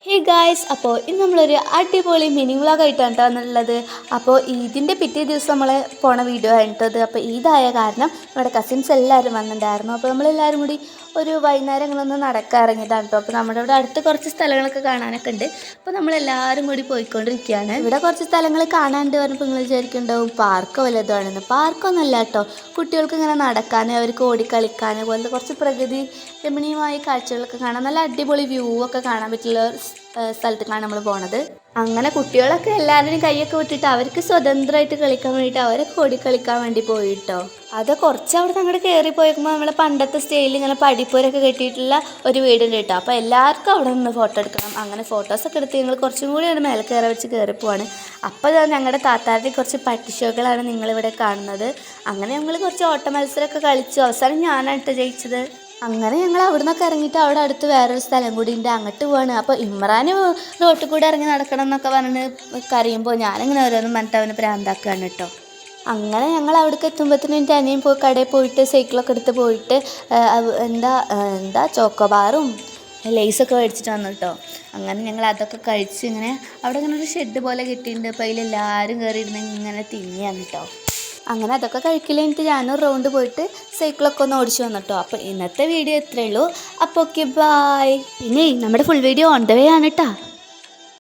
Hey guys, അപ്പോൾ ഇന്ന് നമ്മളൊരു അടിപൊളി മിനി വ്ളോഗായിട്ടാണ് കേട്ടോ എന്നുള്ളത്. അപ്പോൾ ഇതിൻ്റെ പിറ്റേ ദിവസം നമ്മൾ പോണ വീഡിയോ ആയിട്ടത്. അപ്പോൾ ഇതായ കാരണം നമ്മുടെ കസിൻസ് എല്ലാവരും വന്നിട്ടുണ്ടായിരുന്നു. അപ്പോൾ നമ്മളെല്ലാവരും കൂടി ഒരു വൈകുന്നേരം ഇങ്ങനെ നടക്കാൻ ഇറങ്ങിയതാണ് കേട്ടോ. അപ്പോൾ നമ്മുടെ ഇവിടെ അടുത്ത് കുറച്ച് സ്ഥലങ്ങളൊക്കെ കാണാനൊക്കെ ഉണ്ട്. അപ്പോൾ നമ്മളെല്ലാവരും കൂടി പോയിക്കൊണ്ടിരിക്കുകയാണ്. ഇവിടെ കുറച്ച് സ്ഥലങ്ങൾ കാണാനുണ്ട് പറഞ്ഞപ്പോൾ നിങ്ങൾ വിചാരിക്കുന്നുണ്ടാവും പാർക്ക് വല്ലതുമാണെന്ന്. പാർക്കൊന്നുമല്ല കേട്ടോ, കുട്ടികൾക്ക് ഇങ്ങനെ നടക്കാൻ, അവർക്ക് ഓടിക്കളിക്കാൻ, അതുപോലത്തെ കുറച്ച് പ്രകൃതി രമണീയമായ കാഴ്ചകളൊക്കെ കാണാൻ, നല്ല അടിപൊളി വ്യൂ ഒക്കെ കാണാൻ പറ്റുള്ള സ്ഥലത്തേക്കാണ് നമ്മൾ പോണത്. അങ്ങനെ കുട്ടികളൊക്കെ എല്ലാവരുടെയും കൈയൊക്കെ വിട്ടിട്ട് അവർക്ക് സ്വതന്ത്രമായിട്ട് കളിക്കാൻ വേണ്ടിയിട്ട് അവരൊക്കെ ഓടിക്കളിക്കാൻ വേണ്ടി പോയിട്ടോ. അത് കുറച്ച് അവിടെ അങ്ങോട്ട് കയറി പോയപ്പോൾ നമ്മളെ പണ്ടത്തെ സ്റ്റൈലിൽ ഇങ്ങനെ പടിപ്പൂരൊക്കെ കെട്ടിയിട്ടുള്ള ഒരു വീടുണ്ട് കേട്ടോ. അപ്പോൾ എല്ലാവർക്കും അവിടെ നിന്ന് ഫോട്ടോ എടുക്കണം. അങ്ങനെ ഫോട്ടോസൊക്കെ എടുത്ത് ഞങ്ങൾ കുറച്ചും കൂടി അവിടെ മേലെ കയറി വെച്ച് കയറി പോവാണ്. അപ്പോൾ ഞങ്ങളുടെ താത്താരുടെ കുറച്ച് പട്ടിഷോകളാണ് നിങ്ങളിവിടെ കാണുന്നത്. അങ്ങനെ ഞങ്ങൾ കുറച്ച് ഓട്ട മത്സരമൊക്കെ കളിച്ചു. അവസാനം ഞാനായിട്ട് ജയിച്ചത്. അങ്ങനെ ഞങ്ങൾ അവിടെ നിന്നൊക്കെ ഇറങ്ങിയിട്ട് അവിടെ അടുത്ത് വേറൊരു സ്ഥലം കൂടി ഉണ്ട്, അങ്ങോട്ട് പോവാണ്. അപ്പോൾ ഇമ്രാന് റോട്ടിൽ കൂടെ ഇറങ്ങി നടക്കണം എന്നൊക്കെ പറഞ്ഞ് കരയുമ്പോൾ ഞാനിങ്ങനെ ഓരോന്നും പറഞ്ഞിട്ട് അവന് പ്രാന്താക്കുകയാണ് കേട്ടോ. അങ്ങനെ ഞങ്ങൾ അവിടേക്ക് എത്തുമ്പോഴത്തേനും എൻ്റെ അനിയൻ പോയി കടയിൽ പോയിട്ട് സൈക്കിളൊക്കെ എടുത്ത് പോയിട്ട് എന്താ ചോക്കോബാറും ലേസൊക്കെ മേടിച്ചിട്ട് വന്നു കേട്ടോ. അങ്ങനെ ഞങ്ങൾ അതൊക്കെ കഴിച്ച് ഇങ്ങനെ അവിടെ ഇങ്ങനെ ഒരു ഷെഡ് പോലെ കെട്ടിയിട്ടുണ്ട്. അപ്പോൾ അതിലെല്ലാവരും കയറിയിരുന്ന് ഇങ്ങനെ തിന്നിയാണ് കേട്ടോ. അങ്ങനെ അതൊക്കെ കഴിക്കലിട്ട് ഞാനൊരു റൗണ്ട് പോയിട്ട് സൈക്കിളൊക്കെ ഒന്ന് ഓടിച്ചു വന്നു കേട്ടോ. അപ്പോൾ ഇന്നത്തെ വീഡിയോ ഇത്രയേ ഉള്ളൂ. അപ്പോൾ ഓക്കെ, ബായ്. പിന്നെ നമ്മുടെ full video on the way ആണ് കേട്ടോ.